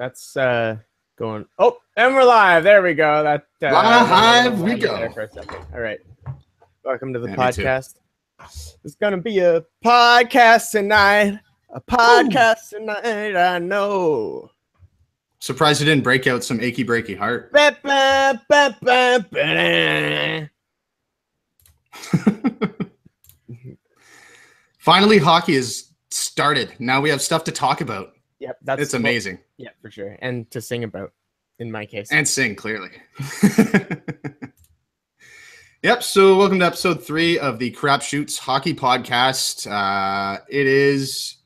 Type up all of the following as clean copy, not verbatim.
That's going. Oh, and we're live. There we go. That live we go. There for a second. All right. Welcome to the Yeah, podcast. It's gonna be a podcast tonight. A podcast tonight. I know. Surprised you didn't break out some achy breaky heart. Finally, hockey is started. Now we have stuff to talk about. Yep, it's amazing. Yeah, for sure, and to sing about, in my case, and sing clearly. Yep. So, welcome to episode 3 of the Crapshoots hockey podcast. It is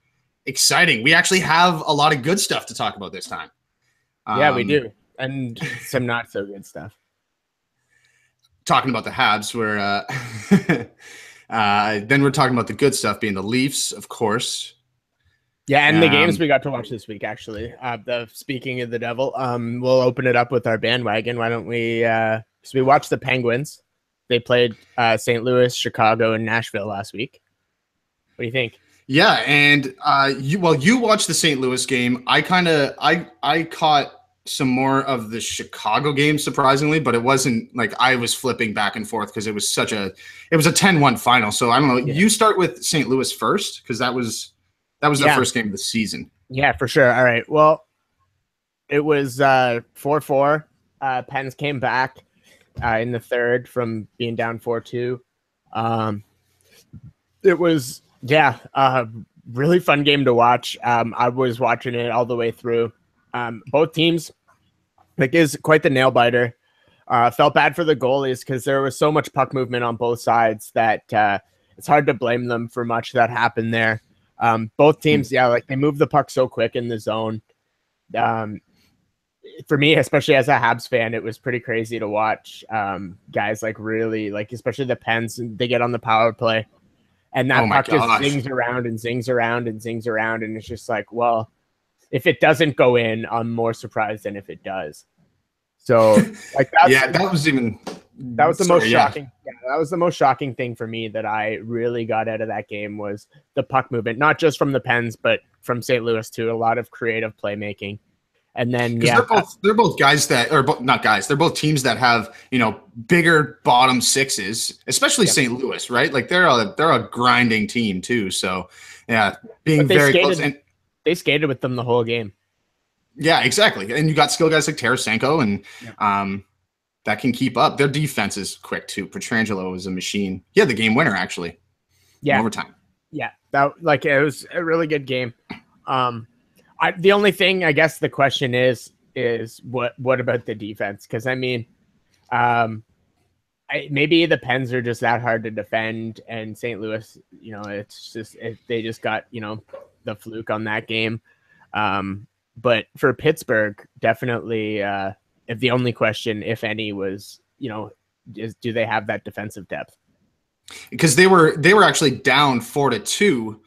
exciting. We actually have a lot of good stuff to talk about this time. Yeah, we do, and some not so good stuff. Talking about the Habs, where then we're talking about the good stuff, being the Leafs, of course. Yeah, and the games we got to watch this week, actually. Speaking of the devil, we'll open it up with our bandwagon. Why don't we? So we watched the Penguins. They played St. Louis, Chicago, and Nashville last week. What do you think? Yeah, and you watched the St.Louis game. I caught some more of the Chicago game, surprisingly, but it wasn't like I was flipping back and forth because it was a 10-1 final. So I don't know. Yeah. You start with St. Louis first because that was the first game of the season. Yeah, for sure. All right. Well, it was 4-4. Pens came back in the third from being down 4-2. It was, really fun game to watch. I was watching it all the way through. Both teams, is quite the nail biter. Felt bad for the goalies because there was so much puck movement on both sides that it's hard to blame them for much that happened there. Both teams, they move the puck so quick in the zone. For me, especially as a Habs fan, it was pretty crazy to watch guys really, especially the Pens, they get on the power play and that puck just zings around and zings around and zings around. And it's just like, well, if it doesn't go in, I'm more surprised than if it does. So that was the most shocking. Yeah, that was the most shocking thing for me that I really got out of that game was the puck movement, not just from the Pens, but from St. Louis too. A lot of creative playmaking. And then they're both guys that, or not guys, they're both teams that have, bigger bottom sixes, especially St. Louis, right? Like they're a grinding team too. So being very close, and they skated with them the whole game. Yeah, exactly. And you got skill guys like Tarasenko and that can keep up. Their defense is quick too. Pietrangelo is a machine. He had the game winner actually. Yeah. In overtime. Yeah. It was a really good game. The only thing I guess the question is what about the defense? Because maybe the Pens are just that hard to defend, and St. Louis, it's just they just got the fluke on that game. But for Pittsburgh, definitely, if the only question, if any, was do they have that defensive depth? Because they were actually down 4-2,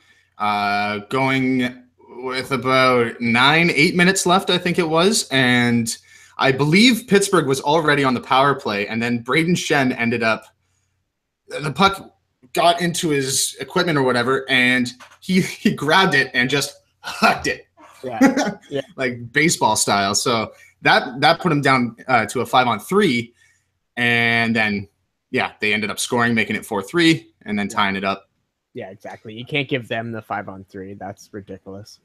going with about 9-8 minutes left, I think it was. And I believe Pittsburgh was already on the power play. And then Braden Shen the puck got into his equipment or whatever, and he grabbed it and just hucked it. Yeah. Like baseball style. So that put him down to a 5-on-3. And then, they ended up scoring, making it 4-3 and then tying it up. Yeah, exactly. You can't give them the 5-on-3. That's ridiculous.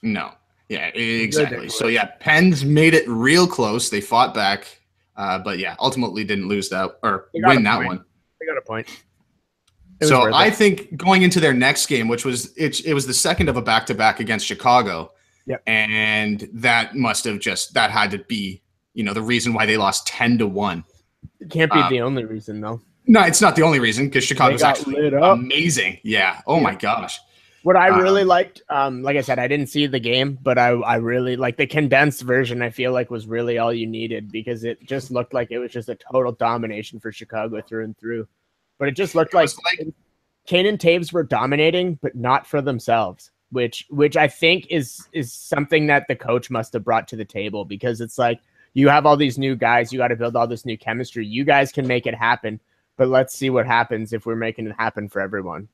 No. Yeah, exactly. So Pens made it real close. They fought back, but ultimately didn't lose that or win that one. They got a point. So I think going into their next game, which was it was the second of a back-to-back against Chicago. Yep. And that must have that had to be, the reason why they lost 10-1. It can't be the only reason though. No, it's not the only reson because Chicago's actually amazing. Yeah. Oh my gosh. What I really liked, like I said, I didn't see the game, but I really like the condensed version. I feel like was really all you needed because it just looked like it was just a total domination for Chicago through and through. But it just looked like Kane and Taves were dominating, but not for themselves, which I think is something that the coach must have brought to the table because it's like you have all these new guys, you got to build all this new chemistry. You guys can make it happen, but let's see what happens if we're making it happen for everyone.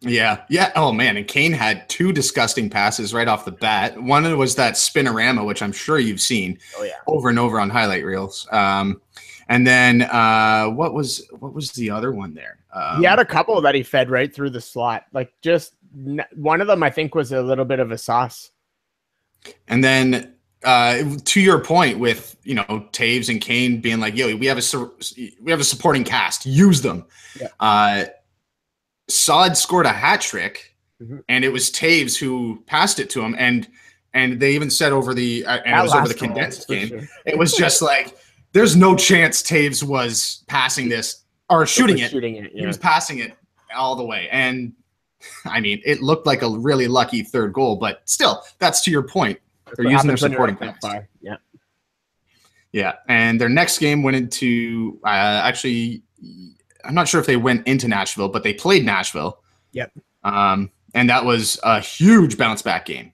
Yeah. Yeah. Oh man. And Kane had 2 disgusting passes right off the bat. One was that spinorama, which I'm sure you've seen over and over on highlight reels. And then what was the other one there? He had a couple that he fed right through the slot. Like just one of them, I think, was a little bit of a sauce. And then to your point with, Taves and Kane being like, yo, we have a supporting cast, use them. Yeah. Saad scored a hat trick, and it was Taves who passed it to him, and they even said over the condensed game, it was just like, there's no chance Taves was passing this or shooting it. Yeah. He was passing it all the way, and I mean, it looked like a really lucky third goal, but still, that's to your point. They're using their supporting cast. Yeah. Yeah, and their next game went into actually. I'm not sure if they went into Nashville, but they played Nashville. Yep. And that was a huge bounce back game.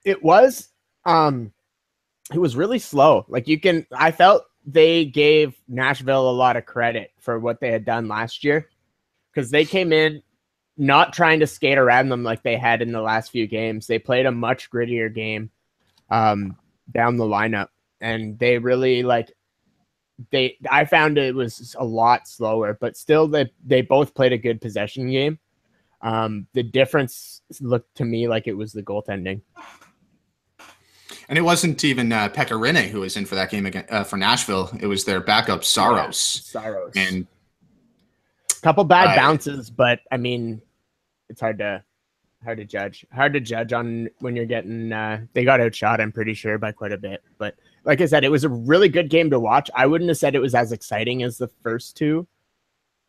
It was really slow. Like I felt they gave Nashville a lot of credit for what they had done last year, because they came in not trying to skate around them like they had in the last few games. They played a much grittier game down the lineup, and they really I found it was a lot slower, but still they both played a good possession game. The difference looked to me like it was the goaltending. And it wasn't even Pekka Rinne who was in for that game again, for Nashville. It was their backup, Saros. Yeah, Saros. And a couple bad bounces, but I mean, it's hard to judge. Hard to judge on when you're getting they got outshot, I'm pretty sure, by quite a bit. But like I said, it was a really good game to watch. I wouldn't have said it was as exciting as the first two.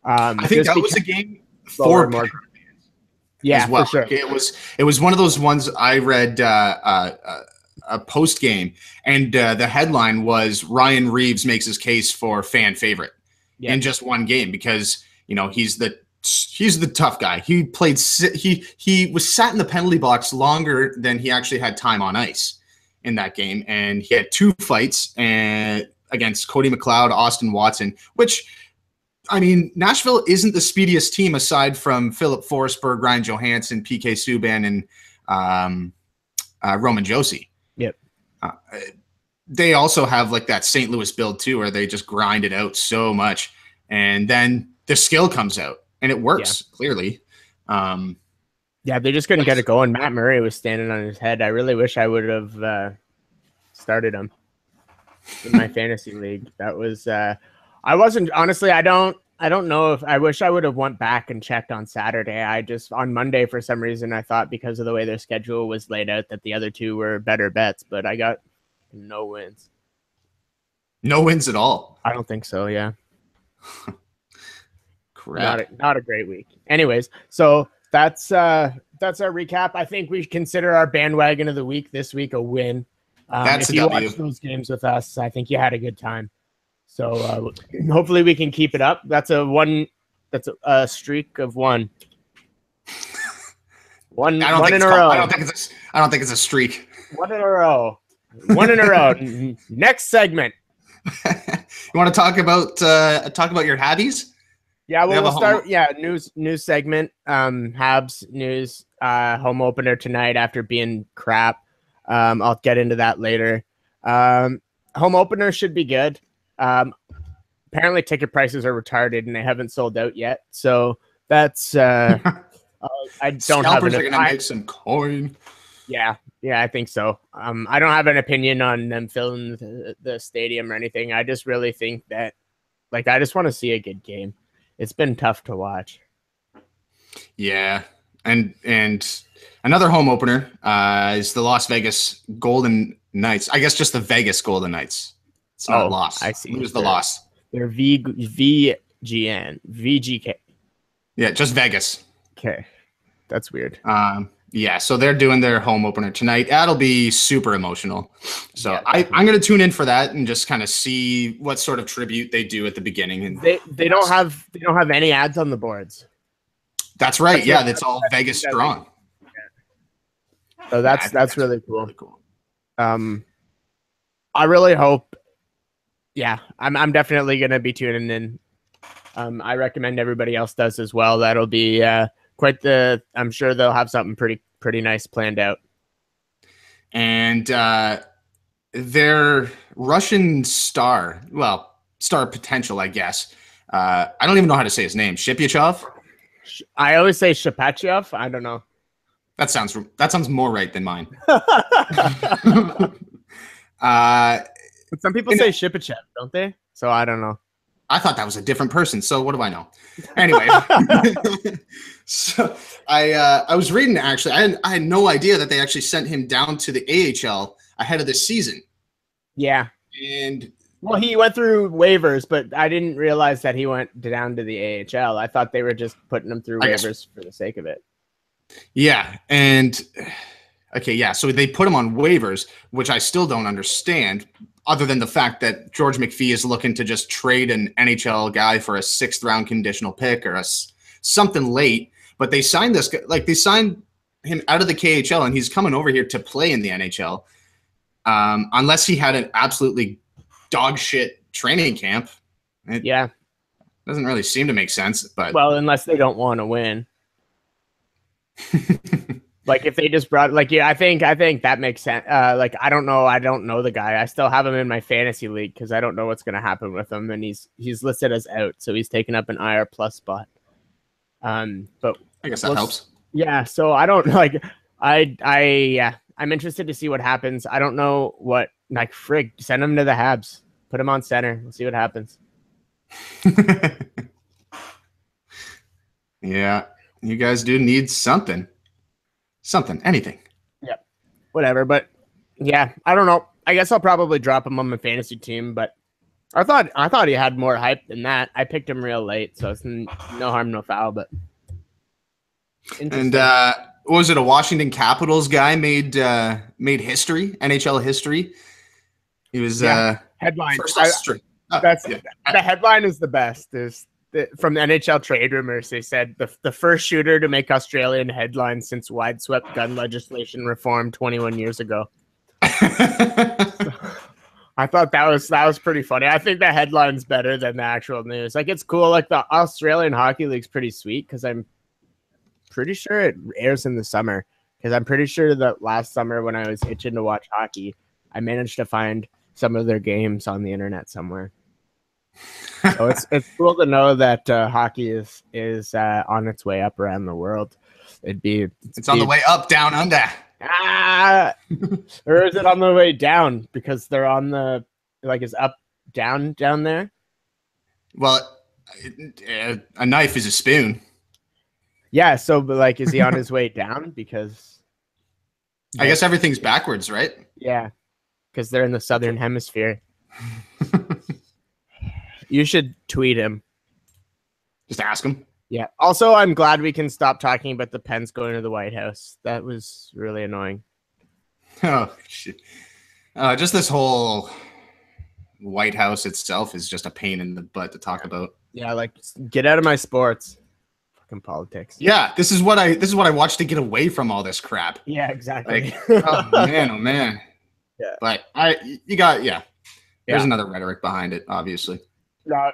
I think that was a game for more. Yeah, well. For sure. It was one of those ones I read a post game, and the headline was Ryan Reeves makes his case for fan favorite in just one game, because he's the tough guy. He played. He was sat in the penalty box longer than he actually had time on ice in that game, and he had 2 fights against Cody McLeod, Austin Watson. Which, I mean, Nashville isn't the speediest team aside from Philip Forsberg, Ryan Johansson, PK Subban, and Roman Josi. Yep. They also have like that St. Louis build too, where they just grind it out so much, and then the skill comes out. And it works, clearly. Yeah, they just couldn't get it going. Matt Murray was standing on his head. I really wish I would have started him in my fantasy league. That was I wasn't, honestly, I don't know if I wish I would have went back and checked on Saturday. On Monday, for some reason, I thought because of the way their schedule was laid out that the other two were better bets, but I got no wins. No wins at all? I don't think so, yeah. Crap. Not a great week. Anyways, so that's our recap. I think we consider our bandwagon of the week this week a win. That's if you watched those games with us, I think you had a good time. So hopefully we can keep it up. That's a streak of one. One in a row. I don't think it's a streak. One in a row. One in a row. Next segment. You want to talk about your Habbies? Yeah, we'll start. News segment. Habs news. Home opener tonight after being crap. I'll get into that later. Home opener should be good. Apparently ticket prices are retarded and they haven't sold out yet. So that's I don't Scalpers have are gonna make some coin. Yeah, I think so. I don't have an opinion on them filling the stadium or anything. I just really think that, I just want to see a good game. It's been tough to watch. Yeah, and another home opener is the Las Vegas Golden Knights. I guess just the Vegas Golden Knights. It's not lost. I see. Who's the loss? They're VGK. Yeah, just Vegas. Okay, that's weird. Yeah, so they're doing their home opener tonight. That'll be super emotional. So I'm going to tune in for that and just kind of see what sort of tribute they do at the beginning. And they don't have any ads on the boards. That's right. That's all Vegas strong. So that's really cool. Really cool. I really hope. Yeah, I'm definitely going to be tuning in. I recommend everybody else does as well. That'll be I'm sure they'll have something pretty nice planned out. And their Russian star potential, I guess. I don't even know how to say his name. Shipyachov? I always say Shepachyov. I don't know. That sounds more right than mine. Some people say Shipachev, don't they? So I don't know. I thought that was a different person. So what do I know? Anyway, so I was reading actually. I had no idea that they actually sent him down to the AHL ahead of the season. Yeah, and well, he went through waivers, but I didn't realize that he went down to the AHL. I thought they were just putting him through waivers for the sake of it. Yeah, and okay, yeah. So they put him on waivers, which I still don't understand. Other than the fact that George McPhee is looking to just trade an NHL guy for a 6th round conditional pick or something late, but they signed this guy, like they signed him out of the KHL and he's coming over here to play in the NHL. Unless he had an absolutely dog shit training camp. Yeah. Doesn't really seem to make sense, but well, unless they don't want to win. Like if they just brought I think that makes sense. Like I don't know the guy. I still have him in my fantasy league because I don't know what's gonna happen with him, and he's listed as out, so he's taken up an IR plus spot. But I guess that helps. Yeah, so I don't I'm interested to see what happens. I don't know what frig. Send him to the Habs. Put him on center. We'll see what happens. Yeah, you guys do need something. Anything. Yep. Whatever. But yeah, I don't know. I guess I'll probably drop him on my fantasy team, but I thought he had more hype than that. I picked him real late, so it's no harm, no foul, but and was it a Washington Capitals guy made history, NHL history? He was headline. The headline is the best. From the NHL trade rumors, they said the first shooter to make Australian headlines since wideswept gun legislation reform 21 years ago. I thought that was pretty funny. I think the headline's better than the actual news. Like it's cool. Like the Australian Hockey League's pretty sweet because I'm pretty sure it airs in the summer. Because I'm pretty sure that last summer when I was itching to watch hockey, I managed to find some of their games on the internet somewhere. So it's cool to know that hockey is on its way up around the world. It's on the way up, down under. Or is it on the way down because they're on the is up down there? Well, a knife is a spoon. Yeah, so but is he on his way down because I guess everything's backwards, right? Yeah, because they're in the southern hemisphere. You should tweet him. Just ask him. Yeah. Also, I'm glad we can stop talking about the Pens going to the White House. That was really annoying. Oh, shit. Just this whole White House itself is just a pain in the butt to talk about. Yeah, get out of my sports. Fucking politics. Yeah, this is what I watch to get away from all this crap. Yeah, exactly. Oh man. Yeah. But there's another rhetoric behind it, obviously. No,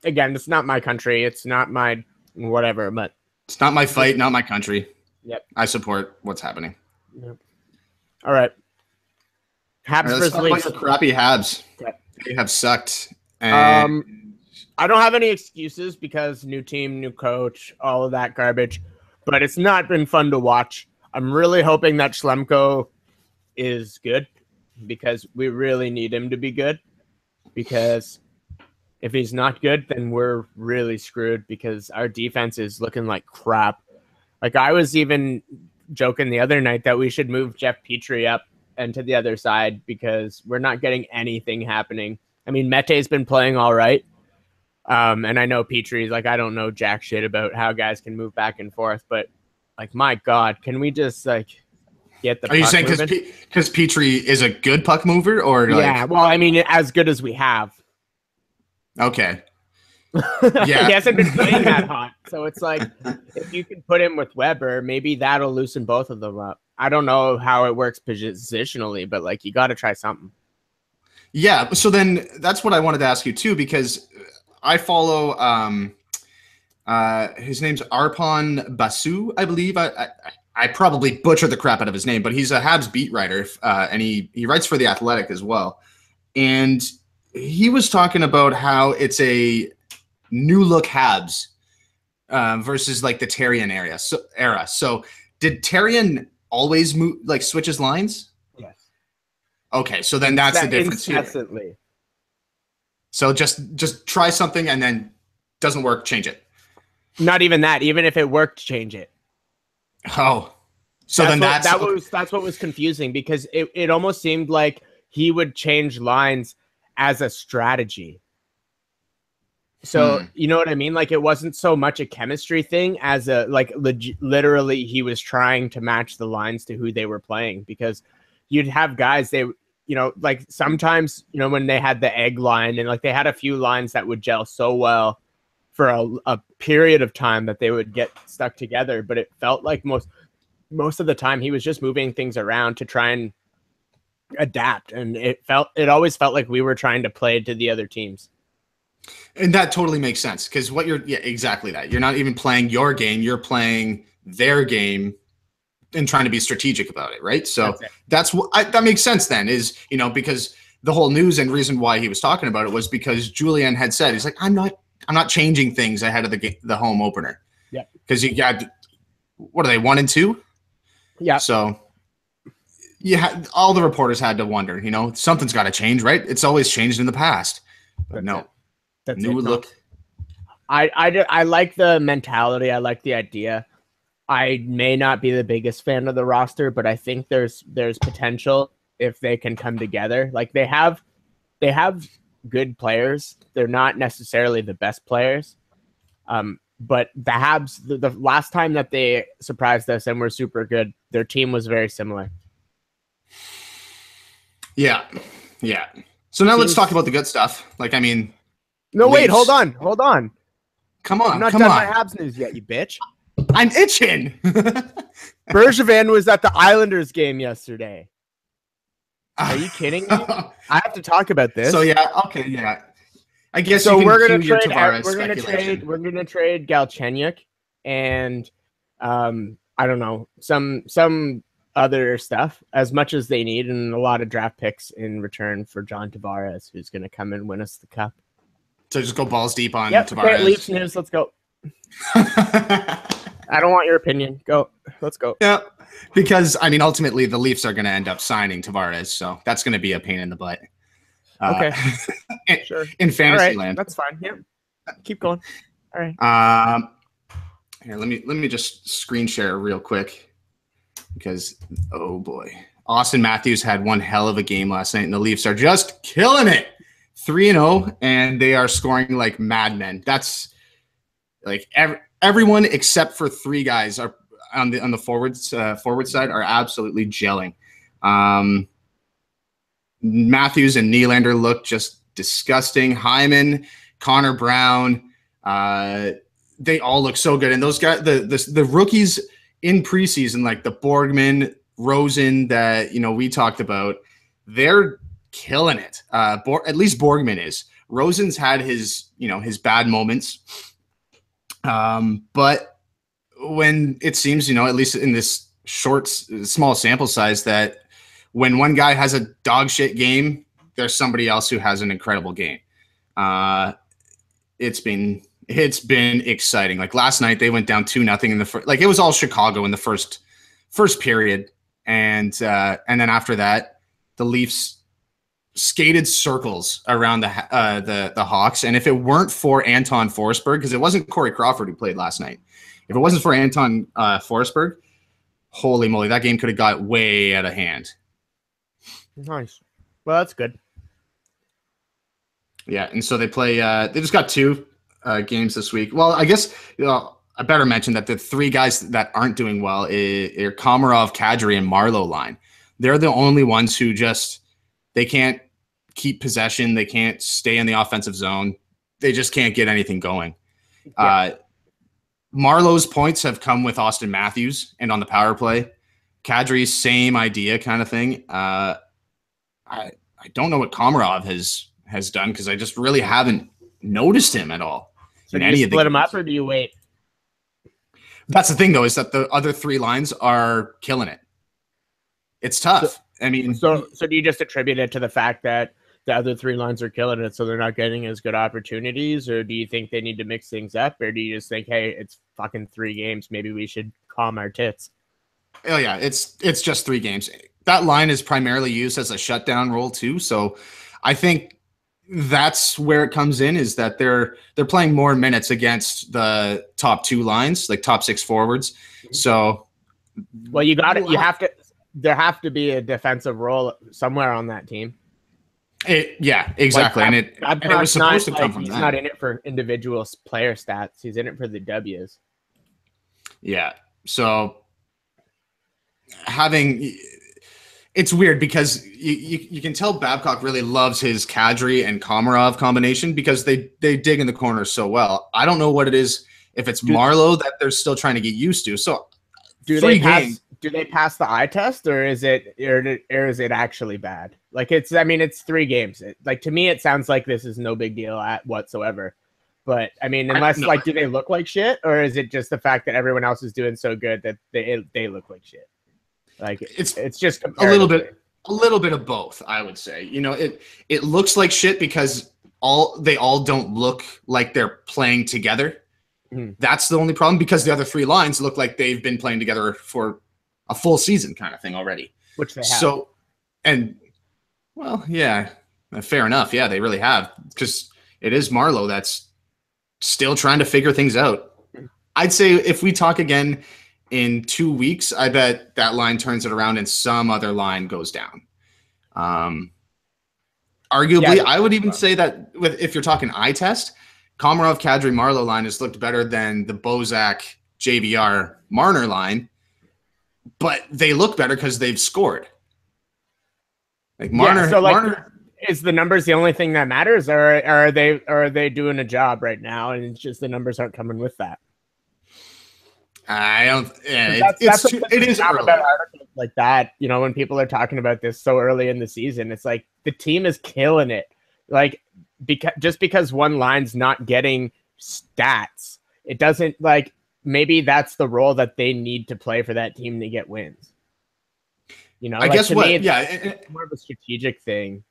again, it's not my country. It's not my whatever, but it's not my fight, not my country. Yep. I support what's happening. Yep. All right. Habs let's talk about the crappy Habs. Okay. They have sucked. I don't have any excuses because new team, new coach, all of that garbage. But it's not been fun to watch. I'm really hoping that Schlemko is good because we really need him to be good. Because if he's not good, then we're really screwed because our defense is looking like crap. I was even joking the other night that we should move Jeff Petrie up and to the other side because we're not getting anything happening. I mean, Mete's been playing all right. And I know Petrie's I don't know jack shit about how guys can move back and forth, but my God, can we just get the Are you saying because Petrie is a good puck mover or yeah, well, I mean, as good as we have. Okay. Yeah. He hasn't been playing that hot. So it's if you can put him with Weber, maybe that'll loosen both of them up. I don't know how it works positionally, but you got to try something. Yeah. So then that's what I wanted to ask you too, because I follow His name's Arpon Basu, I believe. I probably butchered the crap out of his name, but he's a Habs beat writer, and he writes for The Athletic as well. And he was talking about how it's a new look Habs versus like the Terrian era. So did Terrian always move, like switch his lines? Yes. Okay, so then that's the difference incessantly. Here. So just try something and then doesn't work, change it. Not even that. Even if it worked, change it. Oh, so that's what was confusing, because it almost seemed like he would change lines as a strategy. So you know what I mean? Like, it wasn't so much a chemistry thing as a like literally he was trying to match the lines to who they were playing, because you'd have guys like sometimes, when they had the egg line and like they had a few lines that would gel so well for a period of time that they would get stuck together. But it felt like most of the time he was just moving things around to try and adapt. And it always felt like we were trying to play to the other teams. And that totally makes sense, because exactly that. You're not even playing your game, you're playing their game and trying to be strategic about it, right? So that's what that makes sense then, is, because the whole news and reason why he was talking about it was because Julien had said, he's like, I'm not changing things ahead of the home opener. Yeah. Because you got, what are they, 1 and 2? Yeah. So all the reporters had to wonder, something's got to change, right? It's always changed in the past. But That's new look. I like the mentality. I like the idea. I may not be the biggest fan of the roster, but I think there's potential if they can come together. Like, they have good players. They're not necessarily the best players. But the Habs, the last time that they surprised us and were super good, their team was very similar. Yeah. Yeah. So now let's talk about the good stuff. Like, I mean, no, Leafs. Wait, hold on. Come on. I'm not done my Habs news yet, you bitch. I'm itching. Bergevin was at the Islanders game yesterday. Are you kidding me? I have to talk about this. So okay, yeah. I guess so. We're gonna trade Galchenyuk and I don't know, some other stuff, as much as they need, and a lot of draft picks in return for John Tavares, who's going to come and win us the cup. So just go balls deep on Tavares. Okay, Leafs news. Let's go. I don't want your opinion. Go. Let's go. Yeah, because I mean, ultimately, the Leafs are going to end up signing Tavares, so that's going to be a pain in the butt. Okay. Sure. In fantasy land, that's fine. Yeah. Keep going. All right. Here, let me just screen share real quick, because oh boy, Austin Matthews had one hell of a game last night, and the Leafs are just killing it. 3-0, and they are scoring like madmen. That's like everyone except for 3 guys are on the forward side are absolutely gelling. Matthews and Nylander look just disgusting. Hyman, Connor Brown, they all look so good. And those guys, the rookies in preseason, like the Borgman, Rosen that we talked about, they're killing it. At least Borgman is. Rosen's had his bad moments. But when it seems, at least in this small sample size, that when one guy has a dog shit game, there's somebody else who has an incredible game. It's been exciting. Like last night, they went down 2-0 in the first. Like, it was all Chicago in the first period, and then after that, the Leafs skated circles around the Hawks. And if it weren't for Anton Forsberg, because it wasn't Corey Crawford who played last night, if it wasn't for Anton Forsberg, holy moly, that game could have got way out of hand. Nice. Well, that's good. Yeah, and so they play. They just got 2 games this week. Well, I guess I better mention that the 3 guys that aren't doing well are Komarov, Kadri, and Marleau line. They're the only ones who they can't keep possession. They can't stay in the offensive zone. They just can't get anything going. Yeah. Marlowe's points have come with Austin Matthews and on the power play. Kadri's same idea kind of thing. I don't know what Komarov has done, because I just really haven't noticed him at all. So do you split them up or do you wait? That's the thing, though, is that the other three lines are killing it. It's tough. So do you just attribute it to the fact that the other three lines are killing it, so they're not getting as good opportunities, or do you think they need to mix things up, or do you just think, hey, it's fucking 3 games, maybe we should calm our tits? Oh yeah, it's just 3 games. That line is primarily used as a shutdown role too, so I think that's where it comes in, is that they're playing more minutes against the top 2 lines, like top 6 forwards. So, well, there have to be a defensive role somewhere on that team. Yeah, exactly. And it was supposed to come from that. He's not in it for individual player stats. He's in it for the W's. Yeah. So it's weird because you can tell Babcock really loves his Kadri and Komarov combination because they dig in the corners so well. I don't know what it is, if it's Marleau that they're still trying to get used to. So do they pass the eye test, or is it actually bad? Like it's 3 games. Like to me, it sounds like this is no big deal whatsoever. But I mean, do they look like shit, or is it just the fact that everyone else is doing so good that they look like shit? Like it's just a little bit of both, I would say. You know, it looks like shit because they all don't look like they're playing together. Mm-hmm. That's the only problem, because the other 3 lines look like they've been playing together for a full season kind of thing already. Which they have. So, and well, yeah, fair enough. Yeah, they really have, because it is Marleau that's still trying to figure things out. I'd say if we talk again in 2 weeks, I bet that line turns it around and some other line goes down. Arguably, yeah, I would even say that if you're talking eye test, Komarov, Kadri, Marleau line has looked better than the Bozak, JVR, Marner line, but they look better because they've scored. Like Marner, Marner, is the numbers the only thing that matters, or are they doing a job right now and it's just the numbers aren't coming with that? I don't. Yeah, it is early. About articles like that. You know, when people are talking about this so early in the season, it's like the team is killing it. Like because one line's not getting stats, it doesn't, like, maybe that's the role that they need to play for that team to get wins. You know, I guess what? It's more of a strategic thing.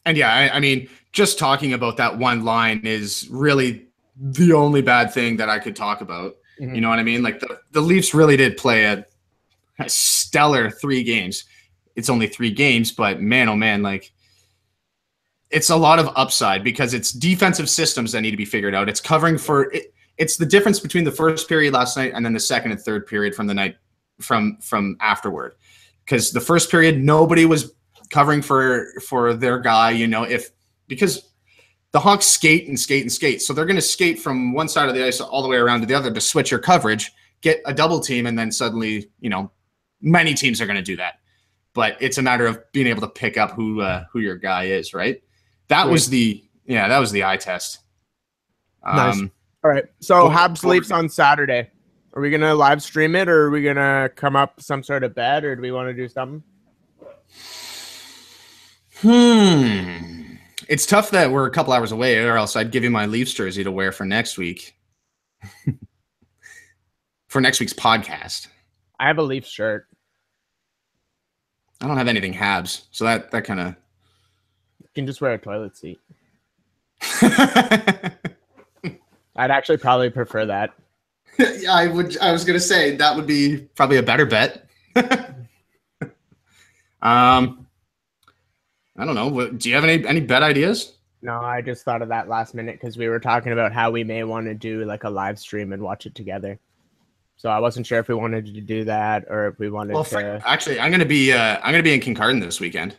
And yeah, I mean, just talking about that one line is really the only bad thing that I could talk about. Mm-hmm. You know what I mean? Like the Leafs really did play a stellar 3 games. It's only 3 games, but man, oh man, like it's a lot of upside because it's defensive systems that need to be figured out. It's covering for it. It's the difference between the first period last night and then the second and third period from the night from afterward. Because the first period, nobody was covering for their guy, you know, because the Hawks skate and skate and skate. So they're going to skate from one side of the ice all the way around to the other to switch your coverage, get a double team, and then suddenly, you know, many teams are going to do that. But it's a matter of being able to pick up who your guy is, right? That was the eye test. Nice. All right. So Habs Leafs on Saturday. Are we going to live stream it, or are we going to come up some sort of bet, or do we want to do something? It's tough that we're a couple hours away, or else I'd give you my Leafs jersey to wear for next week. For next week's podcast. I have a Leafs shirt. I don't have anything Habs, so that kind of... You can just wear a toilet seat. I'd actually probably prefer that. Yeah, I would. I was going to say that would be probably a better bet. I don't know. Do you have any bet ideas? No, I just thought of that last minute because we were talking about how we may want to do like a live stream and watch it together. So I wasn't sure if we wanted to do that or if we wanted to. Actually, I'm gonna be in Kincardine this weekend.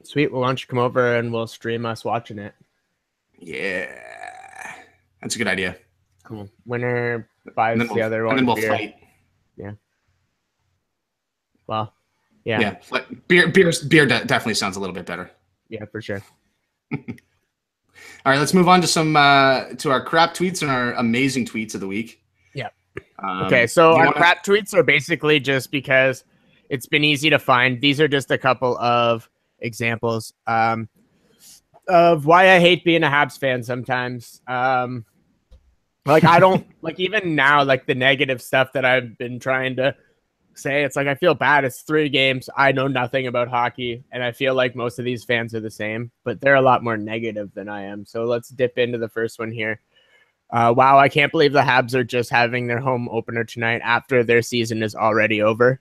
Sweet. Well, why don't you come over and we'll stream us watching it? Yeah, that's a good idea. Cool. Winner buys the other one. And then we'll beer. fight. Yeah. Well, yeah. Yeah. Beer definitely sounds a little bit better. Yeah, for sure. All right, let's move on to some to our crap tweets and our amazing tweets of the week. Yeah. Okay, so our crap tweets are basically just because it's been easy to find. These are just a couple of examples of why I hate being a Habs fan sometimes. Like, I don't like even now, like the negative stuff that I've been trying to say. It's like I feel bad. It's 3 games. I know nothing about hockey, and I feel like most of these fans are the same, but they're a lot more negative than I am. So let's dip into the first one here. Wow, I can't believe the Habs are just having their home opener tonight after their season is already over.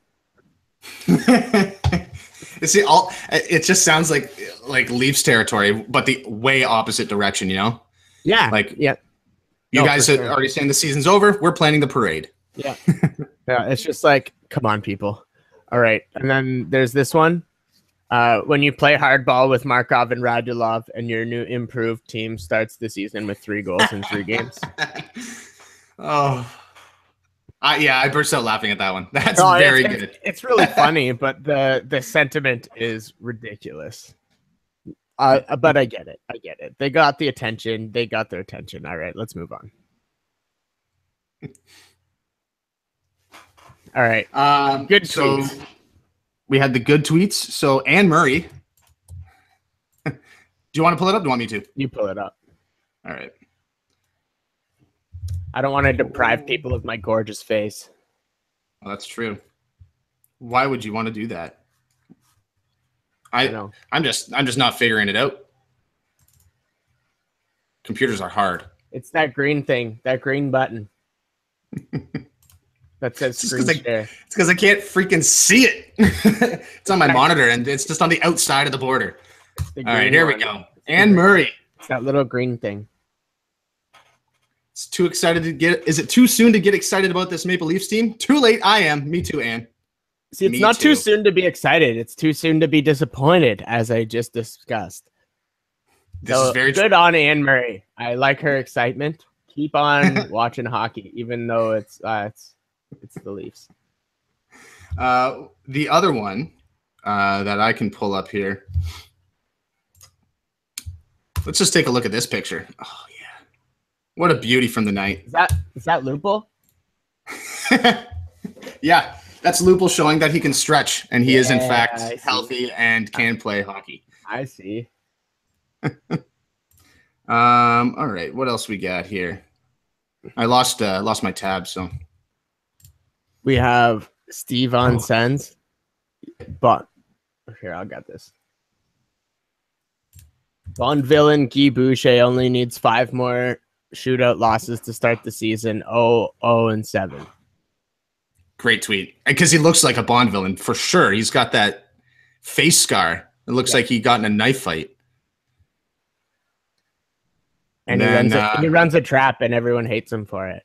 See, it just sounds like Leafs territory, but the way opposite direction, you know? Yeah. You guys are already saying the season's over. We're planning the parade. Yeah. Yeah. It's just like, come on, people. All right. And then there's this one. When you play hardball with Markov and Radulov and your new improved team starts the season with 3 goals in 3 games. I burst out laughing at that one. That's very good. It's really funny, but the sentiment is ridiculous. But I get it. They got the attention. They got their attention. All right, let's move on. All right. Good tweets. So we had the good tweets. So Anne Murray. Do you want to pull it up? Do you want me to? You pull it up. All right. I don't want to deprive people of my gorgeous face. Well, that's true. Why would you want to do that? I'm just not figuring it out. Computers are hard. It's that green thing, that green button that says screen share. It's because I can't freaking see it. It's on my monitor, and it's just on the outside of the border. All right, here we go. Anne Murray. It's that little green thing. It's too excited to get. Is it too soon to get excited about this Maple Leafs team? Too late. I am. Me too, Anne. See, it's not too soon to be excited. It's too soon to be disappointed, as I just discussed. This is very good on Anne Murray. I like her excitement. Keep on watching hockey, even though it's the Leafs. The other one that I can pull up here. Let's just take a look at this picture. Oh yeah, what a beauty from the night. Is that Lupul? Yeah, that's Lupul showing that he can stretch, and he is in fact healthy and can play hockey. I see. All right, what else we got here? I lost my tab, so we have Steve on Sens, but here I got this. Bonvillain Guy Boucher only needs 5 more shootout losses to start the season. 0-7. Great tweet, because he looks like a Bond villain for sure. He's got that face scar. It looks like he got in a knife fight. And he runs a trap, and everyone hates him for it.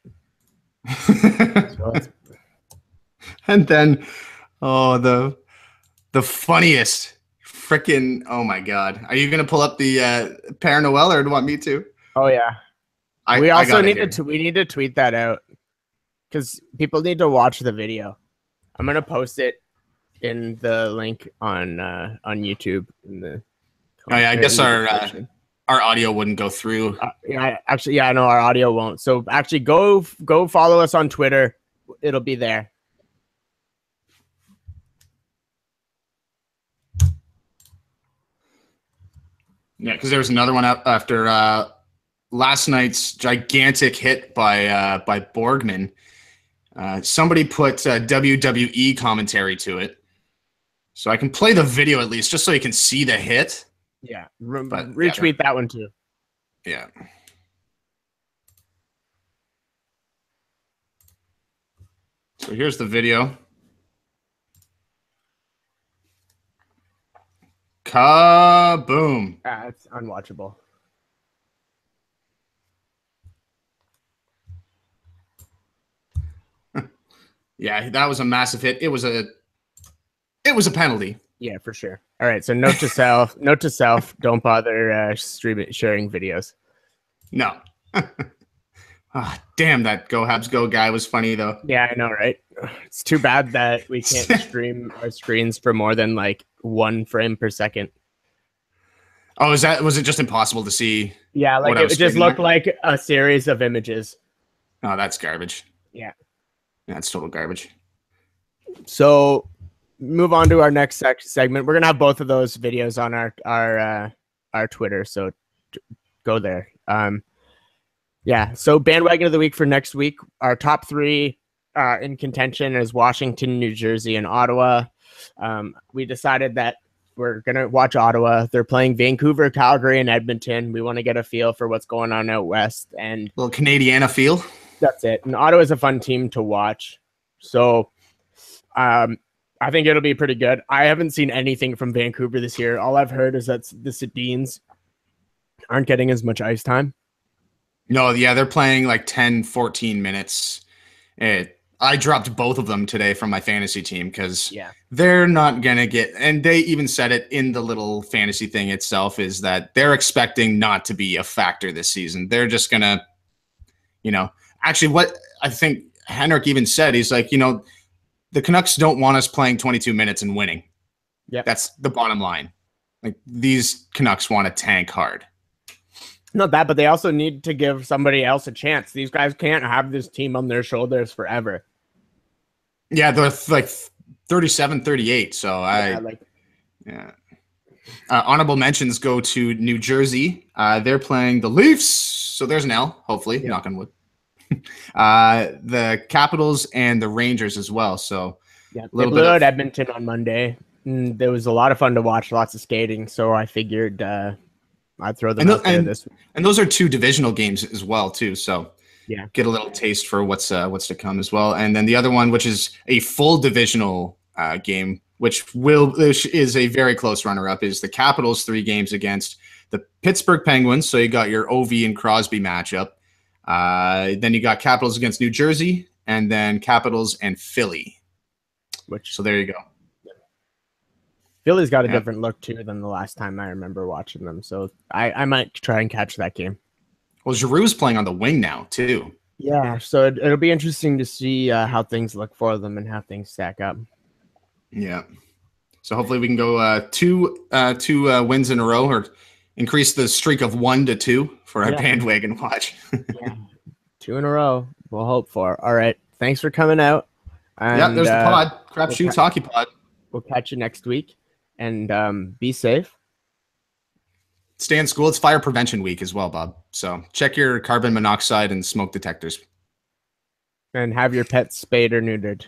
And then, the funniest freaking, oh my God. Are you going to pull up the Père Noël, or do you want me to? Oh, yeah. We also need to tweet that out, because people need to watch the video. I'm going to post it in the link on YouTube. I guess our audio wouldn't go through. I know our audio won't. So actually go follow us on Twitter. It'll be there. Yeah, because there was another one up after last night's gigantic hit by Borgman. Somebody put WWE commentary to it. So I can play the video at least, just so you can see the hit. Yeah, retweet that one too. Yeah. So here's the video. Kaboom. It's unwatchable. Yeah, that was a massive hit. It was a penalty. Yeah, for sure. All right, so note to self, don't bother sharing videos. No. Damn, that Go Habs Go guy was funny though. Yeah, I know, right? It's too bad that we can't stream our screens for more than like 1 frame per second. Oh, was it just impossible to see? Yeah, like it just looked like a series of images. Oh, that's garbage. Yeah. That's total garbage. So move on to our next segment. We're gonna have both of those videos on our Twitter, so go there. Yeah. So bandwagon of the week for next week, our top three in contention is Washington, New Jersey, and Ottawa. We decided that we're going to watch Ottawa. They're playing Vancouver, Calgary, and Edmonton. We want to get a feel for what's going on out west. And a little Canadiana feel. That's it. And Ottawa is a fun team to watch. So I think it'll be pretty good. I haven't seen anything from Vancouver this year. All I've heard is that the Sedins aren't getting as much ice time. No, yeah, they're playing like 10, 14 minutes. I dropped both of them today from my fantasy team because they're not going to get, and they even said it in the little fantasy thing itself, is that they're expecting not to be a factor this season. They're just going to, actually what I think Henrik even said, he's like, the Canucks don't want us playing 22 minutes and winning. Yeah, that's the bottom line. Like, these Canucks want to tank hard. Not that, but they also need to give somebody else a chance. These guys can't have this team on their shoulders forever. Yeah, they're like 37, 38. So honorable mentions go to New Jersey. They're playing the Leafs. So there's an L, hopefully, knock on wood. The Capitals and the Rangers as well. So they blew out Edmonton on Monday. There was a lot of fun to watch, lots of skating. So I figured I'd throw them out there this week. And those are two divisional games as well, too. So get a little taste for what's to come as well. And then the other one, which is a full divisional game, which is a very close runner-up, is the Capitals 3 games against the Pittsburgh Penguins. So you got your OV and Crosby matchup. Then you got Capitals against New Jersey, and then Capitals and Philly. So there you go. Philly's got a different look, too, than the last time I remember watching them. So I might try and catch that game. Well, Giroux's playing on the wing now, too. Yeah, so it'll be interesting to see how things look for them and how things stack up. Yeah. So hopefully we can go two wins in a row, or increase the streak of 1 to 2 for our bandwagon watch. 2 in a row. We'll hope for. All right. Thanks for coming out. And, there's the pod. Crapshoots Hockey Pod. We'll catch you next week. And be safe. Stay in school. It's fire prevention week as well, Bob. So check your carbon monoxide and smoke detectors. And have your pets spayed or neutered.